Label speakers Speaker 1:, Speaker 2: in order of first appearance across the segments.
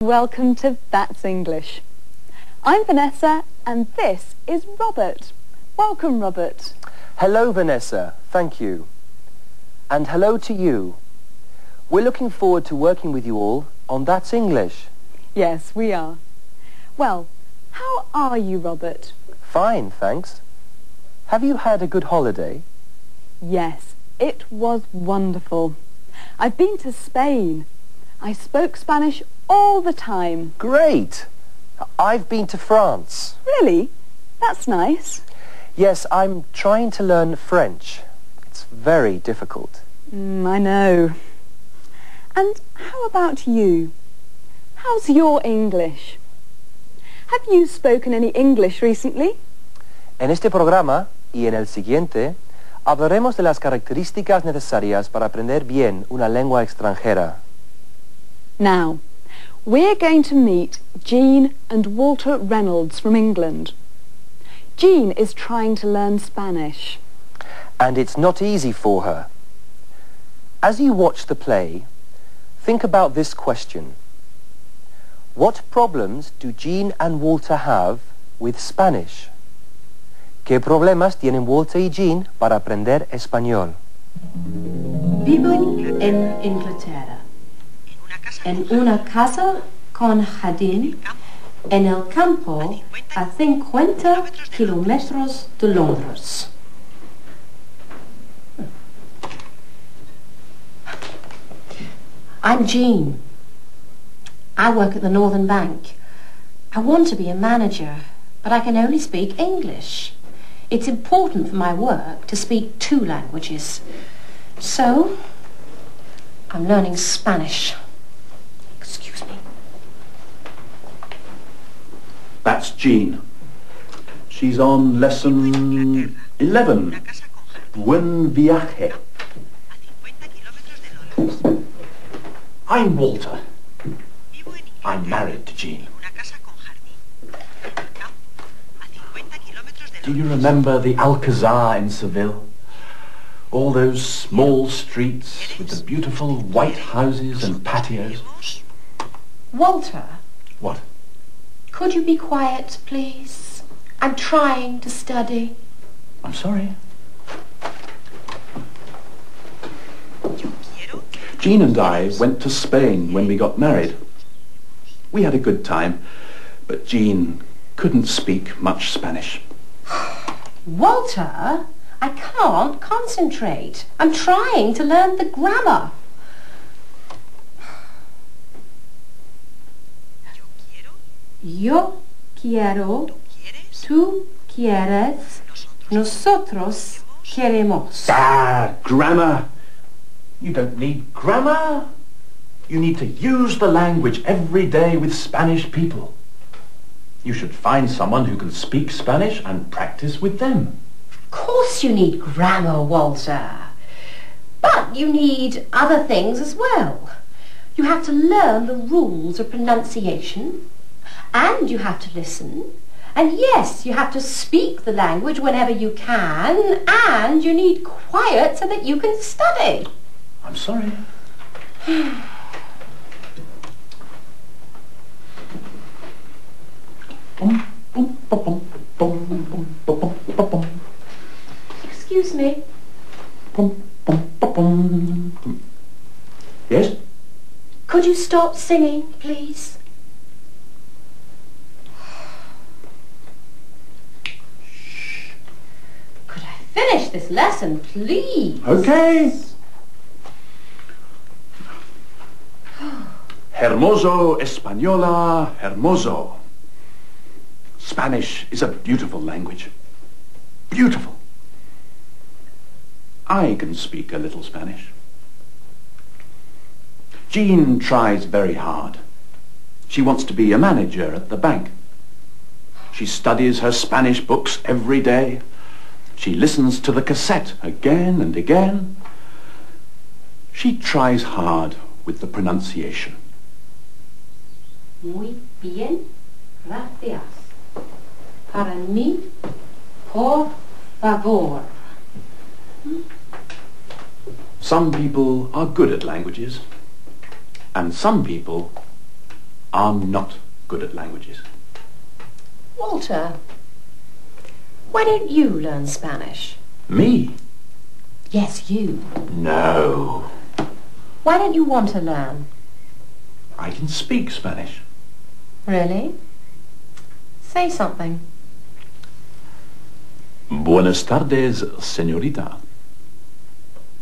Speaker 1: Welcome to That's English. I'm Vanessa and this is Robert. Welcome, Robert.
Speaker 2: Hello, Vanessa. Thank you. And hello to you. We're looking forward to working with you all on That's English.
Speaker 1: Yes, we are. Well, how are you, Robert?
Speaker 2: Fine, thanks. Have you had a good holiday?
Speaker 1: Yes, it was wonderful. I've been to Spain. I spoke Spanish all the time.
Speaker 2: Great! I've been to France.
Speaker 1: Really? That's nice.
Speaker 2: Yes, I'm trying to learn French. It's very difficult.
Speaker 1: I know. And how about you? How's your English? Have you spoken any English recently?
Speaker 2: En este programa y en el siguiente hablaremos de las características necesarias para aprender bien una lengua extranjera.
Speaker 1: Now, we're going to meet Jean and Walter Reynolds from England. Jean is trying to learn Spanish.
Speaker 2: And it's not easy for her. As you watch the play, think about this question. What problems do Jean and Walter have with Spanish? ¿Qué problemas tienen Walter y Jean para aprender español?
Speaker 3: Vivo en Inglaterra, en una casa con jardín, en el campo a 50 kilómetros de Londres. I'm Jean. I work at the Northern Bank. I want to be a manager, but I can only speak English. It's important for my work to speak 2 languages. So, I'm learning Spanish. Excuse me.
Speaker 4: That's Jean. She's on lesson 11. Buen viaje. I'm Walter. I'm married to Jean. Do you remember the Alcazar in Seville? All those small streets with the beautiful white houses and patios?
Speaker 3: Walter,
Speaker 4: What?
Speaker 3: could you be quiet, please? I'm trying to study.
Speaker 4: I'm sorry. Jean and I went to Spain when we got married. We had a good time, but Jean couldn't speak much Spanish.
Speaker 3: Walter, I can't concentrate. I'm trying to learn the grammar. Yo quiero, tú quieres, nosotros queremos.
Speaker 4: Ah, grammar! You don't need grammar. You need to use the language every day with Spanish people. You should find someone who can speak Spanish and practice with them.
Speaker 3: Of course you need grammar, Walter. But you need other things as well. You have to learn the rules of pronunciation, and you have to listen, and yes, you have to speak the language whenever you can, and you need quiet so that you can study.
Speaker 4: I'm sorry.
Speaker 3: Excuse me.
Speaker 4: Yes?
Speaker 3: Could you stop singing, please? Could I finish this lesson, please?
Speaker 4: Okay. Hermoso, Española, hermoso. Spanish is a beautiful language. Beautiful. I can speak a little Spanish. Jean tries very hard. She wants to be a manager at the bank. She studies her Spanish books every day. She listens to the cassette again and again. She tries hard with the pronunciation.
Speaker 3: Muy bien, gracias. Para mí, por favor.
Speaker 4: Some people are good at languages, and some people are not good at languages.
Speaker 3: Walter, why don't you learn Spanish?
Speaker 4: Me?
Speaker 3: Yes, you.
Speaker 4: No.
Speaker 3: Why don't you want to learn?
Speaker 4: I can speak Spanish.
Speaker 3: Really? Say something.
Speaker 4: Buenas tardes, señorita.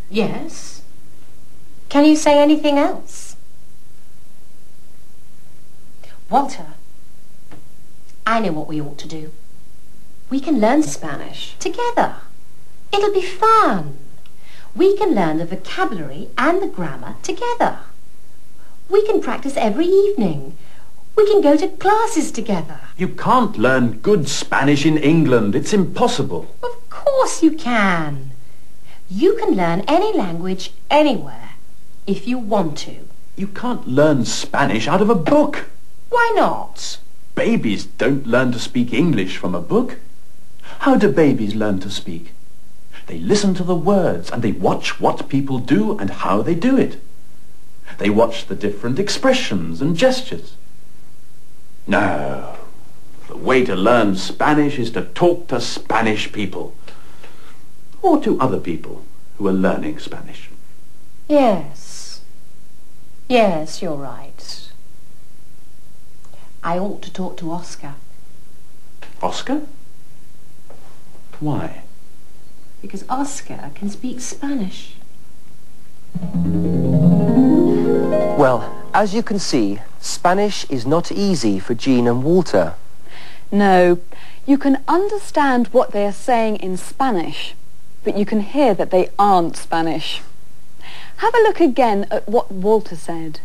Speaker 3: Yes. Can you say anything else? Walter, I know what we ought to do. We can learn Spanish together. It'll be fun. We can learn the vocabulary and the grammar together. We can practice every evening. We can go to classes together.
Speaker 4: You can't learn good Spanish in England. It's impossible.
Speaker 3: Of course you can. You can learn any language anywhere if you want to.
Speaker 4: You can't learn Spanish out of a book.
Speaker 3: Why not?
Speaker 4: Babies don't learn to speak English from a book. How do babies learn to speak? They listen to the words and they watch what people do and how they do it. They watch the different expressions and gestures. No, the way to learn Spanish is to talk to Spanish people. Or to other people who are learning Spanish.
Speaker 3: Yes. Yes, you're right. I ought to talk to Oscar.
Speaker 4: Oscar? Why?
Speaker 3: Because Oscar can speak Spanish.
Speaker 2: Well, as you can see, Spanish is not easy for Jean and Walter.
Speaker 1: No, you can understand what they are saying in Spanish, but you can hear that they aren't Spanish. Have a look again at what Walter said.